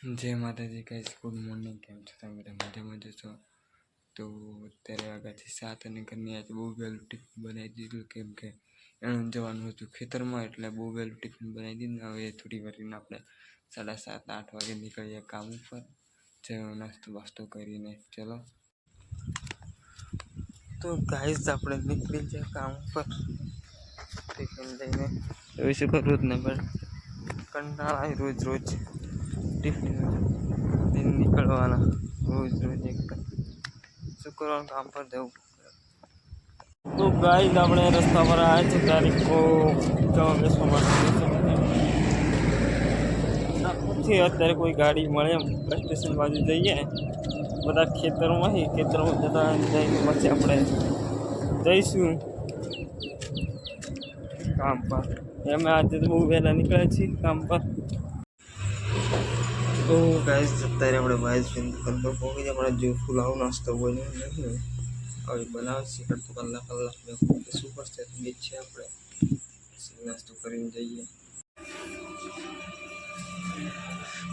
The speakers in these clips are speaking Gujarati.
जय माता जी गाइस, गुड मॉर्निंग। केम छो તમે બધા મજામાં છો? તો અત્યારે વાગ્યાથી 7 અને ઘરની આજે બહુ વહેલું ટિફિન બનાવી દીધું, કેમ કે એનું જવાનું હતું ખેતરમાં, એટલે બહુ વહેલું ટિફિન બનાવી દીધું. હવે થોડી વારીને આપણે 7:30-8 વાગે નીકળીએ કામ ઉપર. નાસ્તો વાસ્તો કરીને ચલો. તો ગાઈસ આપણે નીકળી જાય કામ ઉપર ટિફિન લઈને. એવું શું કરવું જ ને, પણ કંટાળા રોજ ટિફિન નીકળવાના, રોજ એક શું કરવાનું, કામ પર જવું. તો ગાઈસ આપણે રસ્તા પર આવ્યા છે તારીખો પછી અત્યારે કોઈ ગાડી મળે એમ બસ સ્ટેશન બાજુ જઈએ, બધા ખેતરમાં જતા જઈને પછી આપણે જઈશું કામ પર. એમ આજે તો બહુ વહેલા નીકળ્યા છીએ કામ પર. તો ગાઈસ અત્યારે આપણે ભાઈ દુકાન પર પહોંચી આપણે જો ફુલાવ નાસ્તો બન્યો નહીં, હવે બનાવશે તો કલાક શું પડશે બીજ છે. આપણે નાસ્તો કરીને જઈએ.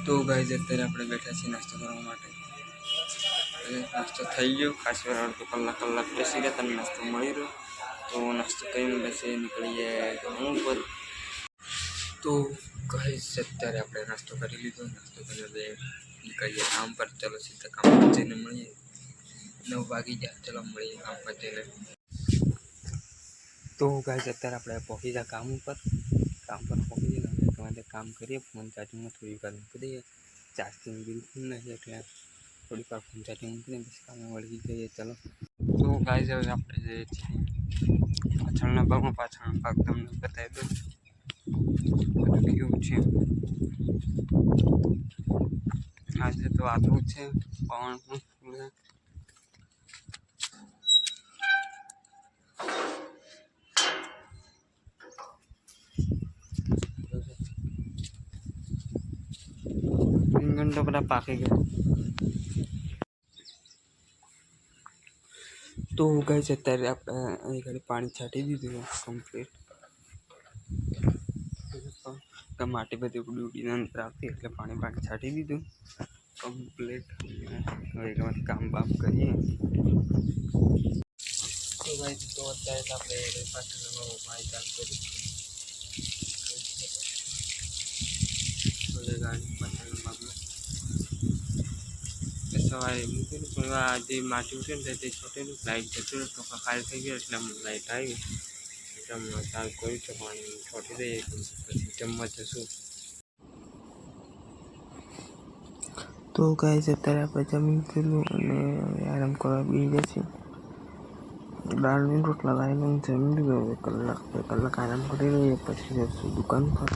તો ગાઈસ અત્યારે આપણે બેઠા છીએ નાસ્તો કરવા માટે. નાસ્તો થઈ ગયો, ખાસ વાર અડધો કલાક બેસી ગયા, તમને નાસ્તો મળી રહ્યો. તો નાસ્તો કરીને બેસી નીકળીએ હું ઉપર. તો ગાઈસ અત્યારે આપણે નાસ્તો કરી લીધો, નાસ્તો કરીને નીકળીએ કામ પર. ચલો સીધા કામ પર જઈને મળીએ. 9 વાગી ગયા, ચલો મળીએ કામ પર જઈને. તો ગાઈસ અત્યારે આપણે પહોંચી ગયા કામ પર પહોંચી ગયા. કામ કરીએ, ફોન ચાર્જિંગમાં થોડી વાર મૂકી દઈએ. ચાર્જિંગ બિલકુલ નહીં, એટલે થોડીક વાર ફોન ચાર્જિંગ મૂકી દઈએ, પછી કામે વળગી જઈએ. ચલો. તો ગાઈસ હવે આપણે જઈએ છીએ પાછળના ભાગ તમને બતાવી દઉં બધું કેવું છે. આજે તો આટલું છે, પવન પણ ફૂલ છે. રીંગણ તો બધા પાકી ગયા. તો ગાઈસ અત્યારે આપણે અહીં ઘડી પાણી છાંટી દીધું કમ્પ્લીટ. માટી બધી ઉડીને અંદર આવતી, એટલે પાણી છાંટી દીધું કમ્પ્લીટ. હવે કામ બામ કરીએ. તો ગાઈસ તો અત્યારે આપણે પાછળ પાણી ચાલુ કરી ગાડી પાછળ સવારે મૂકેલું, પણ આ જે માટી ઉઠે ને તે છોટેલું લાઇટ જતું તો ખાલી થઈ ગયો, એટલે લાઇટ આવી. જમવા ચાલુ કર્યું છે, પાણી છોટી દઈએ પછી જમવા જશું. તો ગાઈસ અત્યારે આપણે જમી લીધું અને આરામ કરવા બેસી છીએ. દાળની રોટલા લાવીને જમી લીધું. હવે 2 કલાક આરામ કરી લઈએ, પછી જઈશું દુકાન પર.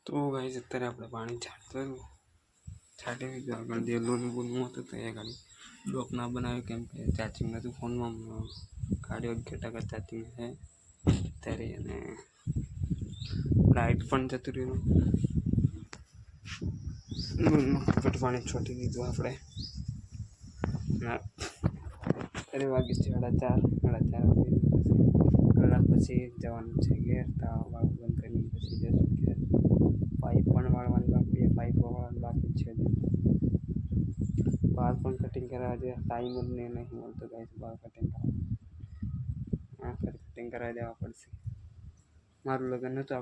તો ગાઈસ અત્યારે આપણે પાણી છાંટી દીધું. આગળ જે લોન હતું તો એ ગાડી બ્લોક ના બનાવ્યું, કેમ કે ચાર્જિંગ નહોતું ફોનમાં. ગાડી 11% ચાર્જિંગ છે અત્યારે, અને લાઇટ પણ જતું રહ્યું. પાણી છોટી દીધું આપણે. અત્યારે વાગી 4:30 વાગે. કલાક પછી જવાનું છે ઘેર. વાળ બંધ કરીને પછી જશું ઘેર. પાઇપ પણ વાળવાની બાકી, પાઇપો વાળવાની બાકી છે. બાલ પણ કટિંગ કરાવવા છે, ટાઈમ જ નહીં મળતો ગાઈસ બાલ કટિંગ કરવા. કટિંગ કરાવી દેવા પડશે. મારું લગ્ન નહોતું,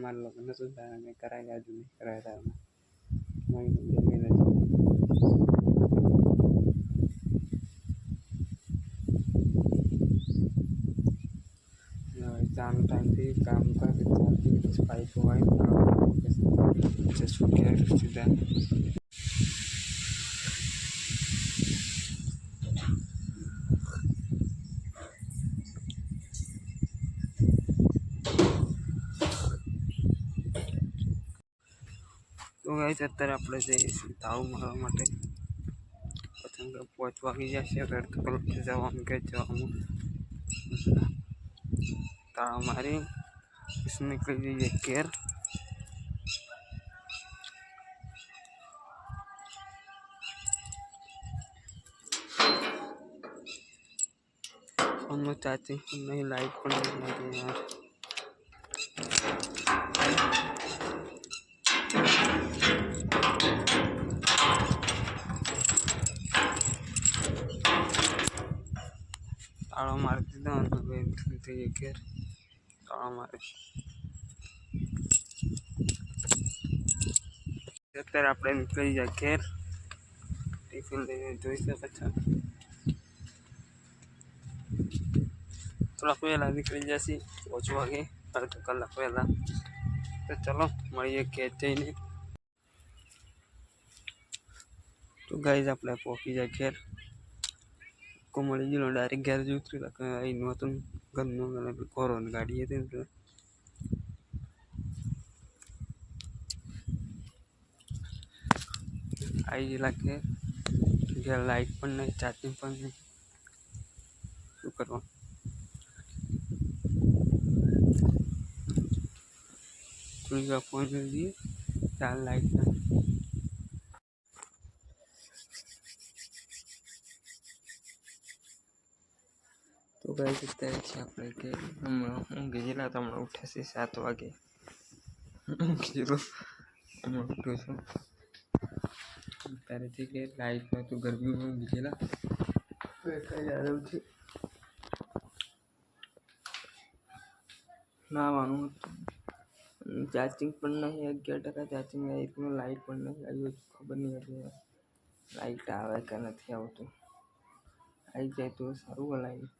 મારું લગ્ન નહોતું મેં કરાવી દેવા, હજુ નહીં કરાવ્યા. ચાનો ટાઈમથી કામ કરે, ચાલતી પાઇપો વાળી જશું ઘેર સીધા. તો ગાઈસ અત્યારે આપણે જઈએ છીએ તાવ મારવા માટે. પતંગ પહોંચવા જશે રેડ કલર જવાનું કે જવાનું તાળા મારી નીકળી જઈએ ઘેર ફોનમાં ચાર્જિંગ પણ નહીં લાઈટ પણ નહીં લાગે યાર તાળો મારી દીધો હવે નીકળી જઈએ ઘેર તાળો મારી અત્યારે આપણે નીકળી જાય ઘેર ટિફિન લઈને જોઈ શકે છે થોડાક વહેલા નીકળી જશે 5 વાગે અડધો કલાક વહેલા તો ચલો મળીએ ઘેર જઈને તો ગાઈઝ આપણે પહોંચી જાય ઘેર મળી ગયેલો ડાયરેક્ટ ઘેર જ ઉતરી અહીંનું હતું ઘરનું કોરોના ગાડી હતી એટલે આવી ગયેલા ઘેર લાઈટ પણ નહીં ચાર્જિંગ પણ નહીં શું કરવા થોડી વાર ફોન કરી દઈએ ચાલ લાઈટ ના તો ગાઈસ અત્યારે છે આપણે કે હું ગયેલા તો હમણાં ઉઠાશે 7 વાગે હમણાં ઉઠું છું અત્યારે છે કે લાઈટ નહોતું ગરમીમાં ગયેલા બેઠા યાર છે નાવાનું હતું ચાર્જિંગ પણ નહીં 11% ચાર્જિંગ એકમાં લાઈટ પણ નહીં આવી ખબર નહીં એટલે લાઈટ આવે કે નથી આવતું આવી જાય તો સારું લાઈટ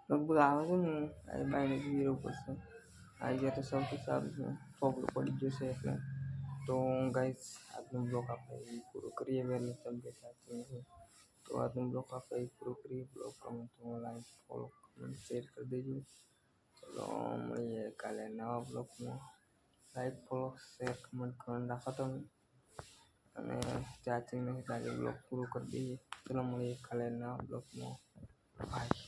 લગભગ આવે છે ને આ બાઈને 0% આવી જાય તો સૌથી સારું છે પ્રોબ્લેમ પડી જશે એટલે તો ગાઈસ આજનો બ્લોગ આપણે પૂરો કરીએ વહેલી તબિયત સાચી નથી તો આજનો બ્લોગ આપણે પૂરો કરીએ બ્લોગ ગમે તો લાઈક ફોલો કમેન્ટ શેર કરી દેજો ચલો મળીએ કાલે નવા બ્લોગમાં લાઈક ફોલો શેર કમેન્ટ કરવાનું રાખો તમે અને ચાર્જિંગ નહીં લાગે બ્લોગ પૂરો કરી દઈએ ચલો મળીએ કાલે નવા બ્લોગમાં બાય